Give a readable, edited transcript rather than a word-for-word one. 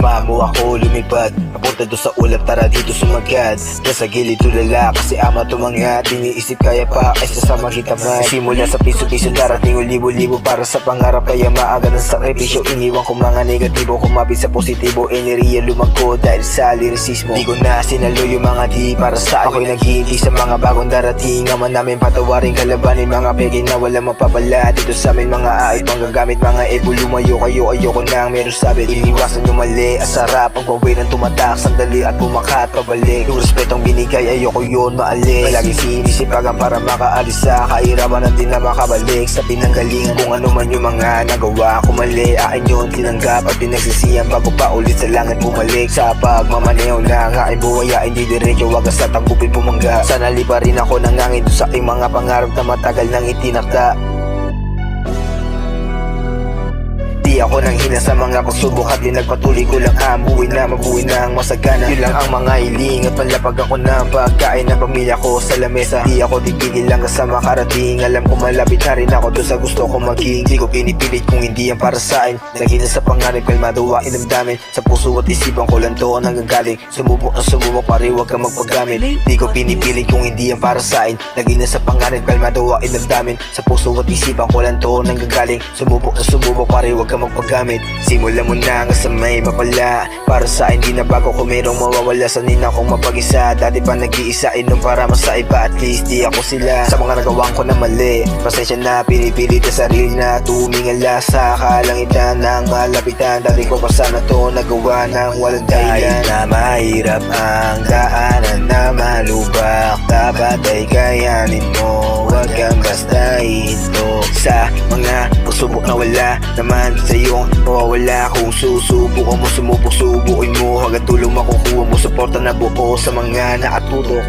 Samahan mo ako lumipad papunta doon sa ulap, tara dito sumagad. Diyan sa gilid tulala kasi ama tumangat. Iniisip kaya pa kaysa sa magitaman. Simula sa piso-piso darating o libo-libo para sa pangarap, kaya maaga ng sakripisyo. Iniwan ko mga negatibo, kumapit sa positibo. Enerhiya lumangko dahil sa lirisismo. Di ko na sinalo yung mga di para sa ako'y naghihintay sa mga bagong darating. Ama namin patawarin, kalabanin mga peke na walang mapapala. Dito sa amin mga ayot, manggagamit mga ebo. Lumayo kayo, ayoko nang meron sabi. Iniwasan yung mali, asarap ang pagway ng tumatak. Sandali at bumakat pabalik. Yung respetong binigay, ayoko yun maalis. Palagi sinisipagan para makaalis sa kahirapan at di na makabalik sa pinanggalingan. Kung ano man yung mga nagawa ko mali, akin yun tinanggap at pinagsisiyan bago pa ulit sa langit bumalik. Sa pagmamaneho na nga ay buwaya, hindi diretso wagas at tanggupin bumangga. Sana lipa rin ako nangangin doon sa aking mga pangarap na matagal nang itinakda. Di ako nang hina sa mga pagsubok at pinagpatuloy ko lang ang buhay na mabuhay ng masagana. Yun lang ang mga hiling at panlapag ako ng pagkain ng pamilya ko sa lamesa. Di ako titigil lang sa makarating. Alam ko malapit na rin ako doon sa gusto ko maging. Di ko pinipilit kung hindi yan para sa akin. Lagi na sa pangarap kalmado ang damdamin. Sa puso at isipan ko lang to ang nanggagaling. Sumubok na sumubok pare huwag kang magpagamit. Di ko pinipilit kung hindi yan para sa akin. Lagi na sa pangarap kalmado ang damdamin. Sa puso at isipan ko lang to ang nanggagaling. Sumubok na sumubok pare huwag kang magpagamit. Simulan mo na nga sa may mapala. Para sa akin di na bago kung merong mawawala. Sanin akong mapag-isa. Dati pa nag-iisa inom para masa iba. At least di ako sila sa mga nagawang ko na mali. Pasensya na pinipilit sa sarili na tumingala sa kalangitan ng malapitan. Dati ko pa sana to nagawa ng walang dahilan. Kahit na mahirap ang daanan na malubak, dapat ay kayanin mo. Huwag kang basta hinto sa mga pagsubok na wala naman sa'yo mawawala. Kung susubukan mo sumubok, subukin mo hanggang tulong makukuha mo. Suporta na buo sa mga nakatutok.